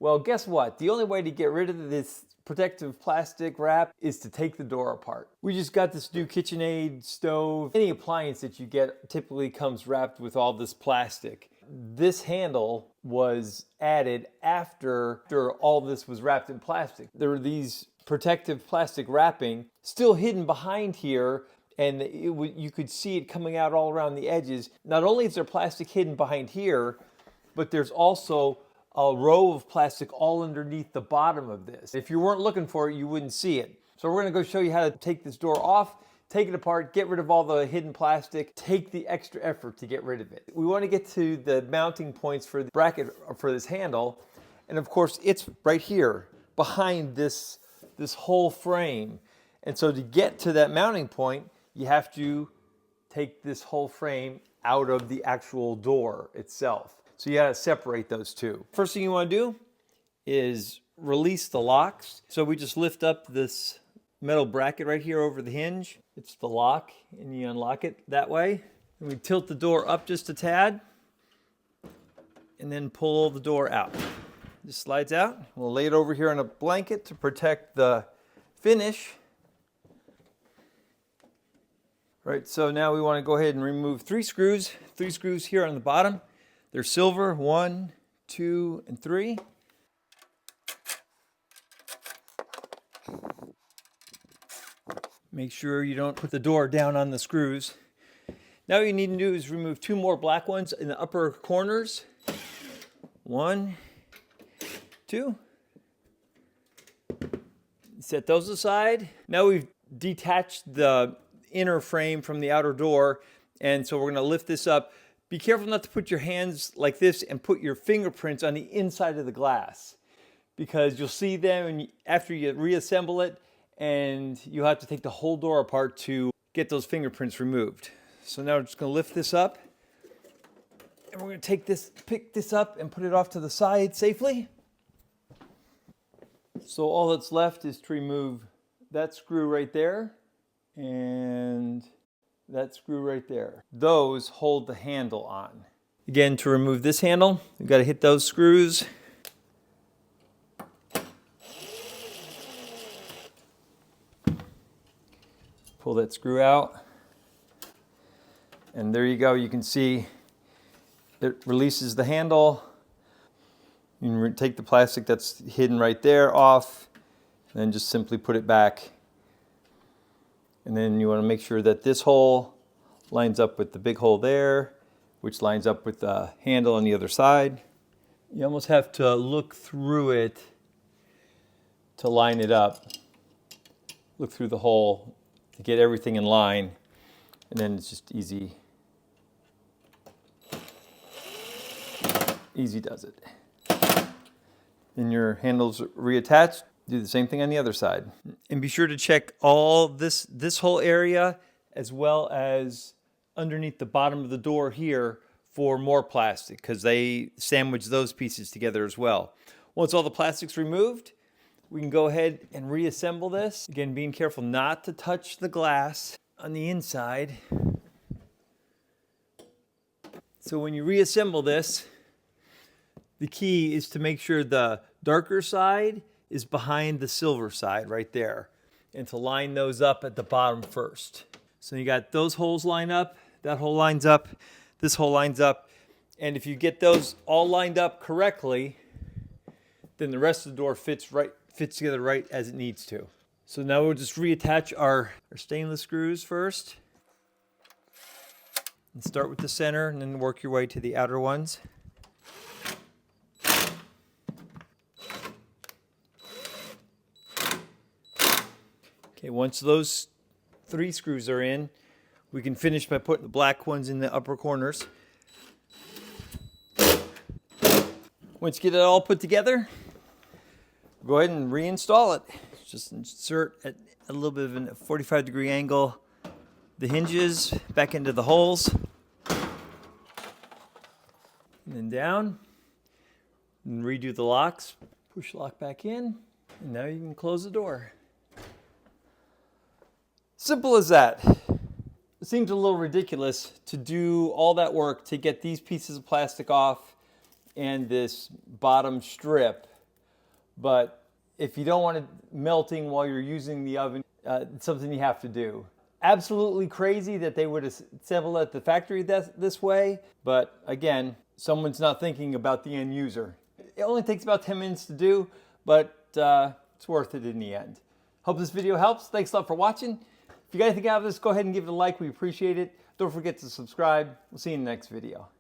Well, guess what? The only way to get rid of this protective plastic wrap is to take the door apart. We just got this new Kitchenaid stove. Any appliance that you get typically comes wrapped with all this plastic. This handle was added after all this was wrapped in plastic. There were these protective plastic wrapping still hidden behind here, and you could see it coming out all around the edges. Not only is there plastic hidden behind here, but there's also a row of plastic all underneath the bottom of this. If you weren't looking for it, you wouldn't see it. So we're gonna go show you how to take this door off, take it apart, get rid of all the hidden plastic, take the extra effort to get rid of it. We wanna get to the mounting points for the bracket for this handle. And of course, it's right here behind this whole frame. And so to get to that mounting point, you have to take this whole frame out of the actual door itself. So you gotta separate those two. First thing you wanna do is release the locks. So we just lift up this metal bracket right here over the hinge. It's the lock, and you unlock it that way. And we tilt the door up just a tad, and then pull the door out. Just slides out. We'll lay it over here on a blanket to protect the finish. Right, so now we wanna go ahead and remove three screws here on the bottom. They're silver, 1, 2, and 3. Make sure you don't put the door down on the screws. Now what you need to do is remove 2 more black ones in the upper corners. 1, 2. Set those aside. Now we've detached the inner frame from the outer door, and so we're gonna lift this up. Be careful not to put your hands like this and put your fingerprints on the inside of the glass, because you'll see them after you reassemble it, and you'll have to take the whole door apart to get those fingerprints removed. So now we're just gonna lift this up, and we're gonna pick this up and put it off to the side safely. So all that's left is to remove that screw right there and that screw right there. Those hold the handle on. Again, to remove this handle, you've got to hit those screws. Pull that screw out. And there you go. You can see it releases the handle. You can take the plastic that's hidden right there off, and then just simply put it back. And then you want to make sure that this hole lines up with the big hole there, which lines up with the handle on the other side. You almost have to look through it to line it up. Look through the hole to get everything in line, and then it's just easy. Easy does it. Then your handle's reattached. Do the same thing on the other side. And be sure to check all this whole area as well as underneath the bottom of the door here for more plastic, because they sandwich those pieces together as well. Once all the plastic's removed, we can go ahead and reassemble this. Again, being careful not to touch the glass on the inside. So when you reassemble this, the key is to make sure the darker side is behind the silver side right there, and to line those up at the bottom first. So you got those holes line up, that hole lines up, this hole lines up, and if you get those all lined up correctly, then the rest of the door fits together right as it needs to. So now we'll just reattach our stainless screws first. And start with the center and then work your way to the outer ones. Okay, once those 3 screws are in, we can finish by putting the black ones in the upper corners. Once you get it all put together, go ahead and reinstall it. Just insert at a little bit of a 45-degree angle the hinges back into the holes. And then down. And redo the locks. Push lock back in. And now you can close the door. Simple as that. It seems a little ridiculous to do all that work to get these pieces of plastic off and this bottom strip but if you don't want it melting while you're using the oven, it's something you have to do. Absolutely crazy that they would assemble at the factory this way, but again, someone's not thinking about the end user. It only takes about 10 minutes to do, but it's worth it in the end. Hope this video helps. Thanks a lot for watching. If you got anything out of this, go ahead and give it a like. We appreciate it. Don't forget to subscribe. We'll see you in the next video.